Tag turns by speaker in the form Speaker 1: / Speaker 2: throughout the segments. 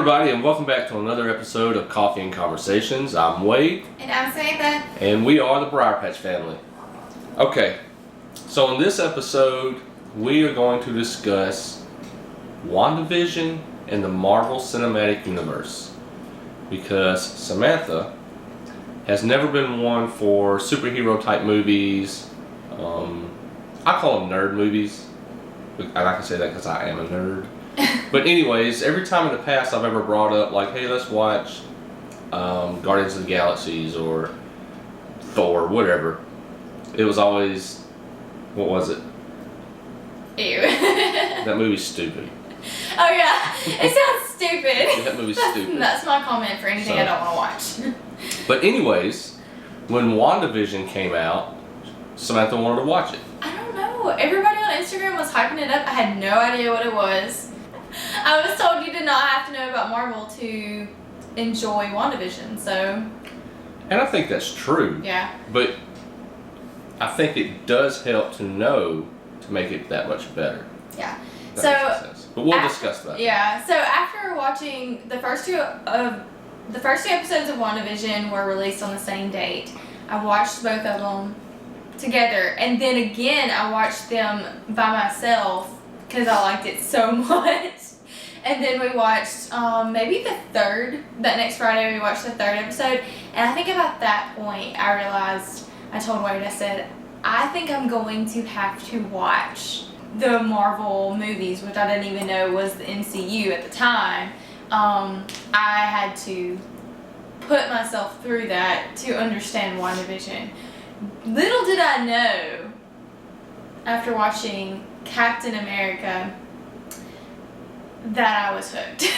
Speaker 1: everybody, and welcome back to another episode of Coffee and Conversations. I'm Wade.
Speaker 2: And I'm Samantha.
Speaker 1: And we are the Briarpatch Family. Okay, so in this episode, we are going to discuss WandaVision and the Marvel Cinematic Universe. Because Samantha has never been one for superhero type movies. I call them nerd movies. And I can say that because I am a nerd. But anyways, every time in the past I've ever brought up, like, hey, let's watch Guardians of the Galaxies or Thor, whatever. It was always, what was it?
Speaker 2: Ew.
Speaker 1: That movie's stupid.
Speaker 2: Oh yeah, it sounds stupid.
Speaker 1: Yeah, that movie's stupid.
Speaker 2: That's my comment for anything I don't want to watch.
Speaker 1: But anyways, when WandaVision came out, Samantha wanted to watch it.
Speaker 2: I don't know. Everybody on Instagram was hyping it up. I had no idea what it was. I was told you did not have to know about Marvel to enjoy WandaVision, so...
Speaker 1: And I think that's true.
Speaker 2: Yeah.
Speaker 1: But I think it does help to know to make it that much better.
Speaker 2: Yeah.
Speaker 1: That makes sense. But we'll discuss that.
Speaker 2: Yeah. So after watching the first two episodes of WandaVision were released on the same date, I watched both of them together, and then again I watched them by myself because I liked it so much. And then we watched maybe that next Friday we watched the third episode, and I think about that point I realized, I told Wade, I said, I think I'm going to have to watch the Marvel movies, which I didn't even know was the MCU at the time. I had to put myself through that to understand WandaVision. Little did I know, after watching Captain America, that I was hooked.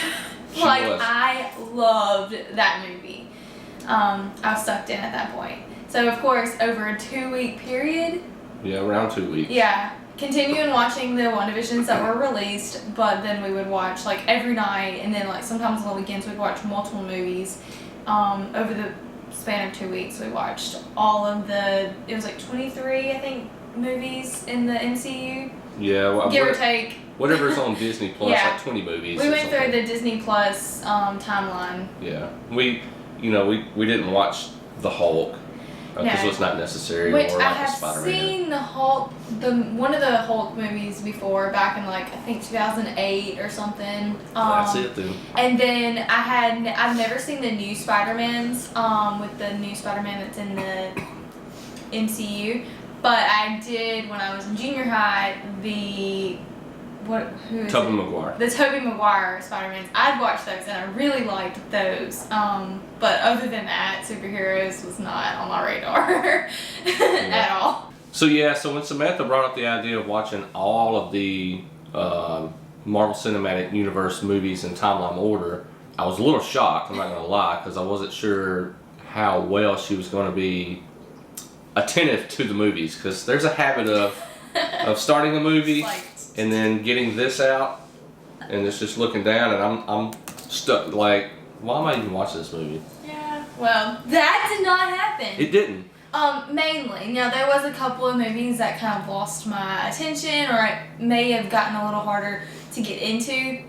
Speaker 2: I loved that movie. I was sucked in at that point. So of course, over a 2-week period.
Speaker 1: Yeah, around 2 weeks. Yeah.
Speaker 2: Continuing watching the WandaVisions that were released, but then we would watch like every night, and then like sometimes on the weekends we'd watch multiple movies. Over the span of 2 weeks, we watched all of it was like 23, I think, movies in the MCU.
Speaker 1: Yeah, well,
Speaker 2: give or take.
Speaker 1: Whatever's on Disney Plus,
Speaker 2: Yeah.
Speaker 1: like 20 movies.
Speaker 2: We went through the Disney Plus timeline.
Speaker 1: Yeah, we didn't watch the Hulk because it was not necessary.
Speaker 2: Which
Speaker 1: or
Speaker 2: I
Speaker 1: like
Speaker 2: have
Speaker 1: Spider-Man.
Speaker 2: seen the Hulk, one of the Hulk movies before, back in like I think 2008 or something.
Speaker 1: That's it then.
Speaker 2: And then I've never seen the new Spider-Mans with the new Spider-Man that's in the MCU, but I did when I was in junior high
Speaker 1: Tobey Maguire.
Speaker 2: The Tobey Maguire Spider-Mans. I'd watched those and I really liked those. But other than that, superheroes was not on my radar at all.
Speaker 1: So when Samantha brought up the idea of watching all of the Marvel Cinematic Universe movies in timeline order, I was a little shocked, I'm not going to lie, because I wasn't sure how well she was going to be attentive to the movies, because there's a habit of starting a movie and then getting this out and it's just looking down, and I'm stuck like, why am I even watching this movie?
Speaker 2: Yeah, well, that did not happen.
Speaker 1: It didn't.
Speaker 2: Mainly. Now, there was a couple of movies that kind of lost my attention, or it may have gotten a little harder to get into.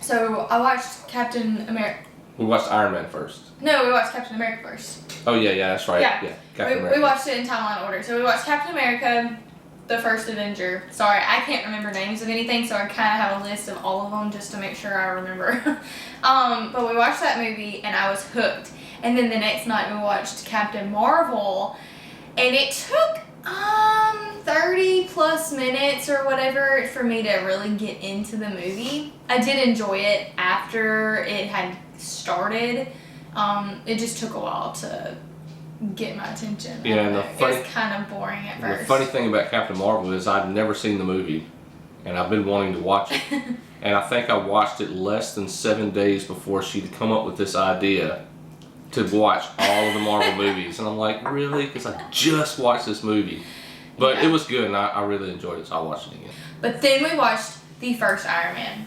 Speaker 2: So I watched Captain America.
Speaker 1: We watched Iron Man first.
Speaker 2: No, we watched Captain America first.
Speaker 1: Oh yeah, that's right.
Speaker 2: Yeah,
Speaker 1: Captain America.
Speaker 2: We watched it in timeline order. So we watched Captain America, the first Avenger. Sorry, I can't remember names of anything, so I kind of have a list of all of them just to make sure I remember. But we watched that movie and I was hooked. And then the next night we watched Captain Marvel, and it took 30 plus minutes or whatever for me to really get into the movie. I did enjoy it after it had started. It just took a while to get my attention.
Speaker 1: Yeah, and
Speaker 2: it was kind of boring at first.
Speaker 1: The funny thing about Captain Marvel is I'd never seen the movie, and I've been wanting to watch it. And I think I watched it less than 7 days before she'd come up with this idea to watch all of the Marvel movies. And I'm like, really? Because I just watched this movie. But It was good, and I really enjoyed it, so I watched it again.
Speaker 2: But then we watched the first Iron Man.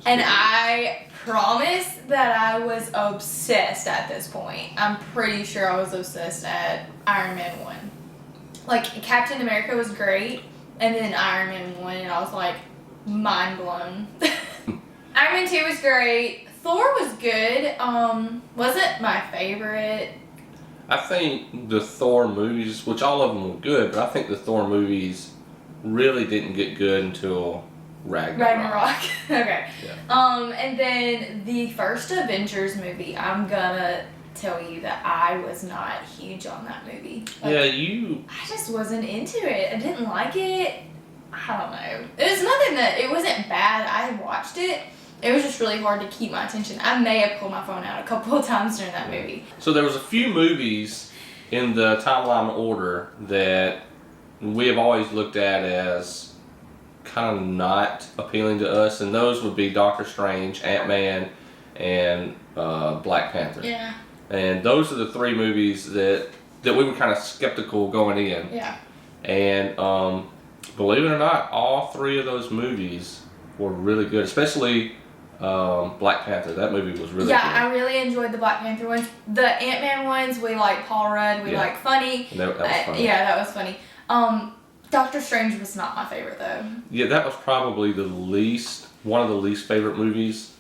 Speaker 2: And I promise that I was obsessed at this point. I'm pretty sure I was obsessed at Iron Man 1. Like, Captain America was great, and then Iron Man 1, and I was like, mind blown. Iron Man 2 was great. Thor was good. Wasn't my favorite.
Speaker 1: I think the Thor movies, which all of them were good, but I think the Thor movies really didn't get good until Ragnarok.
Speaker 2: Okay.
Speaker 1: Yeah.
Speaker 2: And then the first Avengers movie, I'm gonna tell you that I was not huge on that movie. Like, I just wasn't into it. I didn't like it. I don't know. It wasn't bad. I watched it. It was just really hard to keep my attention. I may have pulled my phone out a couple of times during that movie.
Speaker 1: So there was a few movies in the timeline order that we have always looked at as kind of not appealing to us, and those would be Doctor Strange, Ant-Man, and Black Panther.
Speaker 2: Yeah.
Speaker 1: And those are the three movies that we were kind of skeptical going in.
Speaker 2: Yeah.
Speaker 1: And believe it or not, all three of those movies were really good, especially Black Panther. That movie was really good.
Speaker 2: Yeah, I really enjoyed the Black Panther ones. The Ant-Man ones, we like Paul Rudd, we like funny.
Speaker 1: That was funny.
Speaker 2: Yeah, that was funny. Doctor Strange was not my favorite though.
Speaker 1: Yeah, that was probably one of the least favorite movies,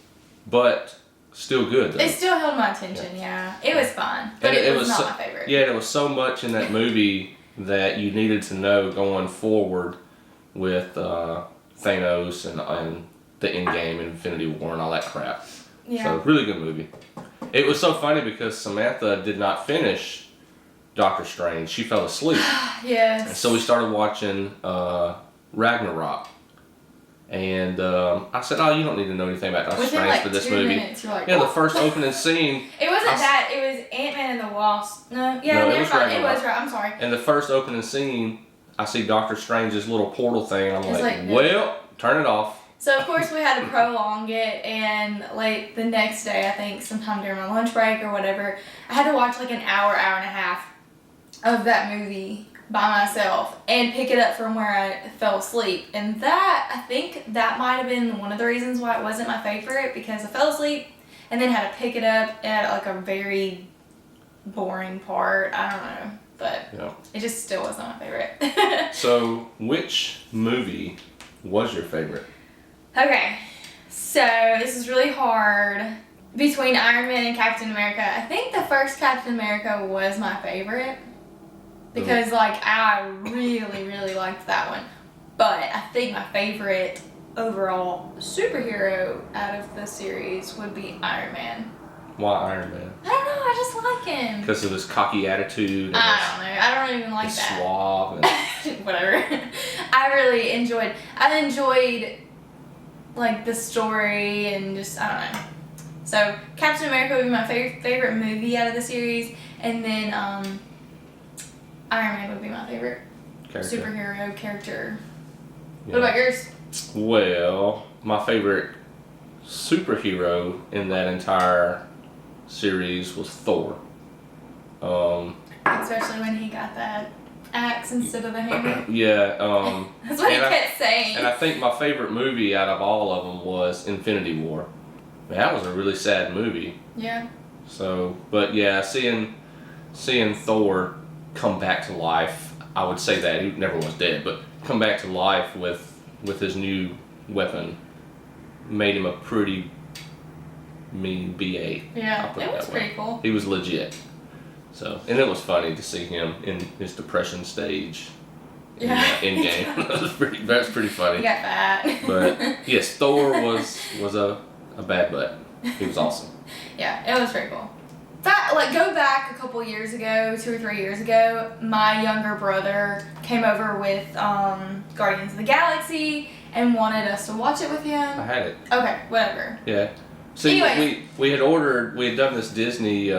Speaker 1: but still good though.
Speaker 2: It still held my attention, yeah. It was fun, but it was not my favorite.
Speaker 1: Yeah, there was so much in that movie that you needed to know going forward with Thanos and the Endgame, Infinity War, and all that crap.
Speaker 2: Yeah.
Speaker 1: So, really good movie. It was so funny because Samantha did not finish Doctor Strange. She fell asleep.
Speaker 2: Yes.
Speaker 1: And so we started watching Ragnarok. And I said, "Oh, you don't need to know anything about Doctor Strange for this
Speaker 2: 2
Speaker 1: movie."
Speaker 2: Minutes, you're like,
Speaker 1: yeah, the first opening scene.
Speaker 2: It wasn't that. It was Ant-Man and the Wasp. No, yeah,
Speaker 1: No,
Speaker 2: never mind. It was right. I'm sorry.
Speaker 1: And the first opening scene, I see Doctor Strange's little portal thing, and I'm like,
Speaker 2: no.
Speaker 1: "Well, turn it off."
Speaker 2: So of course we had to prolong it, and like the next day, I think sometime during my lunch break or whatever, I had to watch like an hour and a half of that movie by myself and pick it up from where I fell asleep. And that, I think that might have been one of the reasons why it wasn't my favorite, because I fell asleep and then had to pick it up at like a very boring part. I don't know, but it just still wasn't my favorite.
Speaker 1: So, which movie was your favorite?
Speaker 2: Okay, so this is really hard. Between Iron Man and Captain America, I think the first Captain America was my favorite. Because, like, I really, really liked that one. But I think my favorite overall superhero out of the series would be Iron Man.
Speaker 1: Why Iron Man?
Speaker 2: I don't know, I just like him.
Speaker 1: Because of his cocky attitude. And
Speaker 2: I don't know, I don't even like
Speaker 1: his
Speaker 2: that.
Speaker 1: Suave. And
Speaker 2: Whatever. I really enjoyed, like, the story and just, I don't know. So, Captain America would be my favorite movie out of the series. And then, Iron Man would be my favorite superhero character. Yeah. What about yours?
Speaker 1: Well, my favorite superhero in that entire series was Thor.
Speaker 2: Especially when he got that axe instead of the hammer.
Speaker 1: Yeah.
Speaker 2: That's what he kept saying.
Speaker 1: And I think my favorite movie out of all of them was Infinity War. Man, that was a really sad movie.
Speaker 2: Yeah.
Speaker 1: So, but yeah, seeing Thor come back to life, I would say that he never was dead, but come back to life with his new weapon made him a pretty mean BA.
Speaker 2: Yeah, it was pretty cool.
Speaker 1: He was legit. So, and it was funny to see him in his depression stage in Endgame. That's pretty funny.
Speaker 2: He got fat.
Speaker 1: But yes, Thor was a bad butt. He was awesome.
Speaker 2: Yeah, it was pretty cool. Go back a couple years ago, 2 or 3 years ago, my younger brother came over with Guardians of the Galaxy and wanted us to watch it with him.
Speaker 1: I had it.
Speaker 2: Okay, whatever.
Speaker 1: Yeah. See,
Speaker 2: anyways.
Speaker 1: we had done this Disney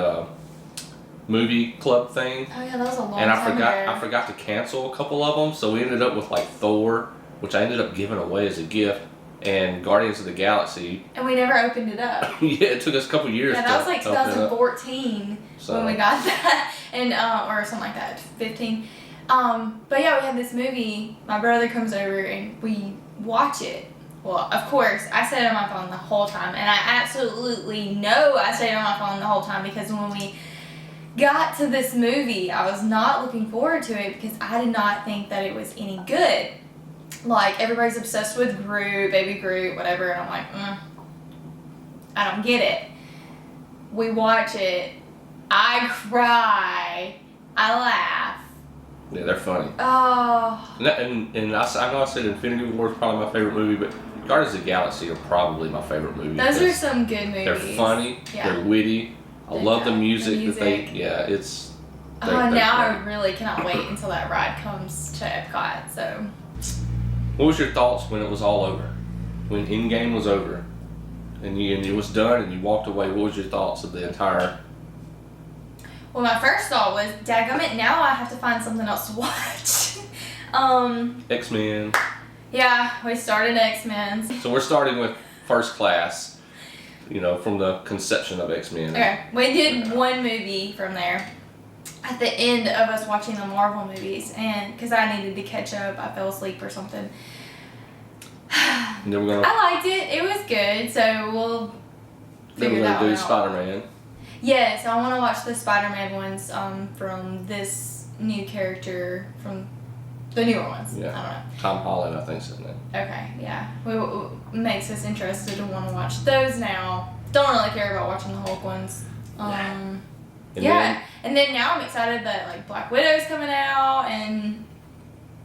Speaker 1: movie club thing.
Speaker 2: Oh yeah, that was a long time ago.
Speaker 1: I forgot to cancel a couple of them, so we ended up with like Thor, which I ended up giving away as a gift, and Guardians of the Galaxy.
Speaker 2: And we never opened it up.
Speaker 1: Yeah, it took us a couple years.
Speaker 2: Yeah, that was like 2014 when we got that, and or something like that, 15. But yeah, we had this movie. My brother comes over and we watch it. Well, of course, I stayed on my phone the whole time, and I absolutely know I stayed on my phone the whole time because when we got to this movie, I was not looking forward to it because I did not think that it was any good. Like, everybody's obsessed with Groot, baby Groot, whatever, and I'm like, I don't get it. We watch it. I cry. I laugh.
Speaker 1: Yeah, they're funny.
Speaker 2: Oh.
Speaker 1: And I know I said Infinity War is probably my favorite movie, but Guardians of the Galaxy are probably my favorite movie.
Speaker 2: Those are some good movies.
Speaker 1: They're funny. Yeah. They're witty. I love the music that they. Yeah, it's.
Speaker 2: Now I really cannot wait until that ride comes to Epcot. So.
Speaker 1: What was your thoughts when it was all over? When Endgame was over, and it was done, and you walked away? What was your thoughts of the entire?
Speaker 2: Well, my first thought was, dadgummit, now I have to find something else to watch.
Speaker 1: X-Men.
Speaker 2: Yeah, we started X-Men.
Speaker 1: So we're starting with First Class, from the conception of X-Men.
Speaker 2: Okay, we did one movie from there. At the end of us watching the Marvel movies, and because I needed to catch up, I fell asleep or something.
Speaker 1: And then we're gonna.
Speaker 2: I liked it. It was good. So we'll figure that out.
Speaker 1: Then we're gonna do Spider-Man.
Speaker 2: Yes, I want to watch the Spider-Man ones from this new character from the newer ones.
Speaker 1: Yeah.
Speaker 2: I don't know.
Speaker 1: Tom Holland, I think is his name.
Speaker 2: Okay, yeah. Makes us interested to want to watch those now. Don't really care about watching the Hulk ones. And then now I'm excited that like Black Widow's coming out, and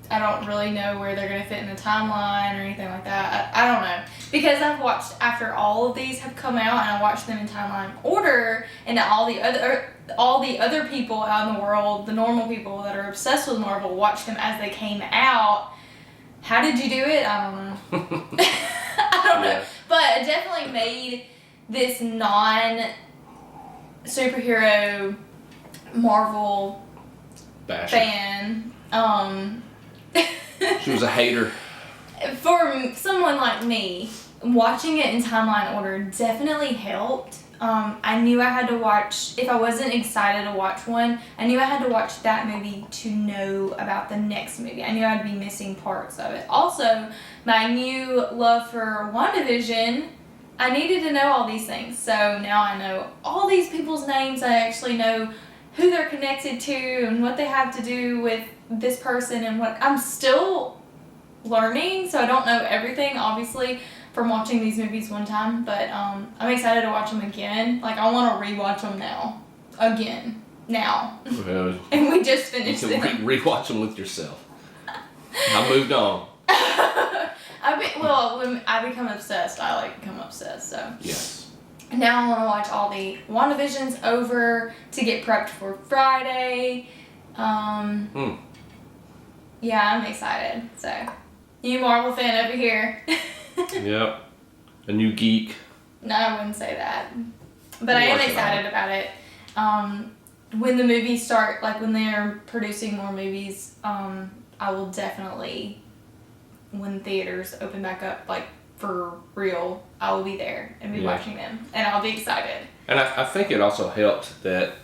Speaker 2: I don't really know where they're gonna fit in the timeline or anything like that. I don't know, because I've watched after all of these have come out, and I watched them in timeline order, and all the other people out in the world, the normal people that are obsessed with Marvel, watch them as they came out. How did you do it? I don't know. I don't know, but it definitely made this non-superhero Marvel fan.
Speaker 1: She was a hater.
Speaker 2: For someone like me, watching it in timeline order definitely helped. I knew I had to watch, if I wasn't excited to watch one, I knew I had to watch that movie to know about the next movie. I knew I'd be missing parts of it. Also, my new love for WandaVision, I needed to know all these things. So now I know all these people's names. I actually know who they're connected to and what they have to do with this person, and what I'm still learning, so I don't know everything, obviously, from watching these movies one time, but I'm excited to watch them again. Like, I want to rewatch them now. Again. Now.
Speaker 1: Well,
Speaker 2: and we just finished
Speaker 1: it. You can rewatch them with yourself. I moved on.
Speaker 2: When I become obsessed, I like become obsessed, so.
Speaker 1: Yes.
Speaker 2: Now I want to watch all the WandaVisions over to get prepped for Friday. Yeah, I'm excited. So, you Marvel fan over here.
Speaker 1: Yep. A new geek.
Speaker 2: No, I wouldn't say that. But I am excited about it. When the movies start, like when they're producing more movies, I will definitely, when theaters open back up, like for real, I will be there and be watching them. And I'll be excited. And
Speaker 1: I think it also helped that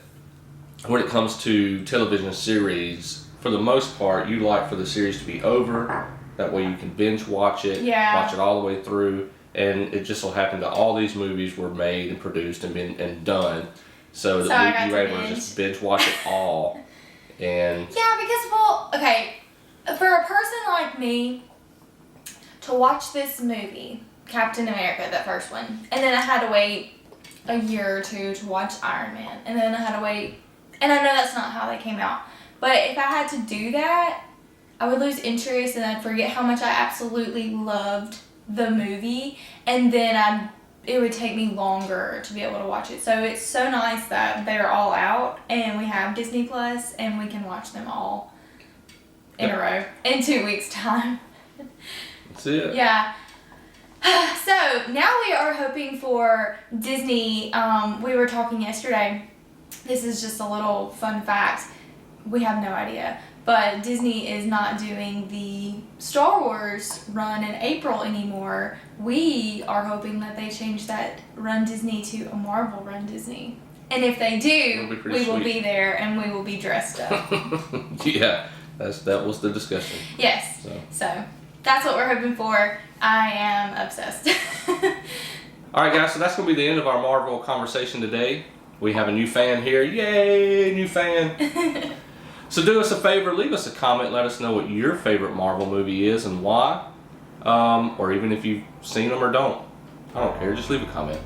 Speaker 1: when it comes to television series, for the most part, you like for the series to be over. That way you can binge watch it, watch it all the way through. And it just so happened that all these movies were made and produced and done. So that you were able to just binge watch it all. And
Speaker 2: yeah, because, for a person like me to watch this movie, Captain America, that first one, and then I had to wait a year or two to watch Iron Man, and then I had to wait, and I know that's not how they came out, but if I had to do that, I would lose interest and I'd forget how much I absolutely loved the movie, and then it would take me longer to be able to watch it. So it's so nice that they're all out and we have Disney Plus and we can watch them all in a row in 2 weeks' time.
Speaker 1: That's it.
Speaker 2: Yeah. So now we are hoping for Disney. We were talking yesterday. This is just a little fun fact. We have no idea. But Disney is not doing the Star Wars run in April anymore. We are hoping that they change that Run Disney to a Marvel Run Disney. And if they do, we will be there and we will be dressed up.
Speaker 1: Yeah, that was the discussion.
Speaker 2: Yes. So that's what we're hoping for. I am obsessed.
Speaker 1: All right, guys. So that's going to be the end of our Marvel conversation today. We have a new fan here. Yay, new fan. So do us a favor, leave us a comment, let us know what your favorite Marvel movie is and why. Or even if you've seen them or don't. I don't care, just leave a comment.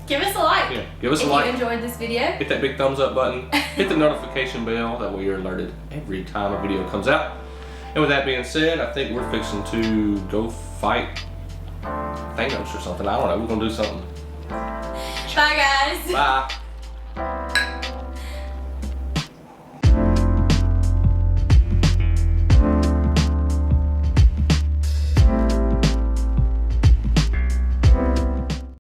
Speaker 2: Give us a like.
Speaker 1: Yeah, give us
Speaker 2: if
Speaker 1: a like.
Speaker 2: you enjoyed this video.
Speaker 1: Hit that big thumbs up button. Hit the notification bell. That way you're alerted every time a video comes out. And with that being said, I think we're fixing to go fight Thanos or something. I don't know. We're going to do something.
Speaker 2: Bye, guys.
Speaker 1: Bye.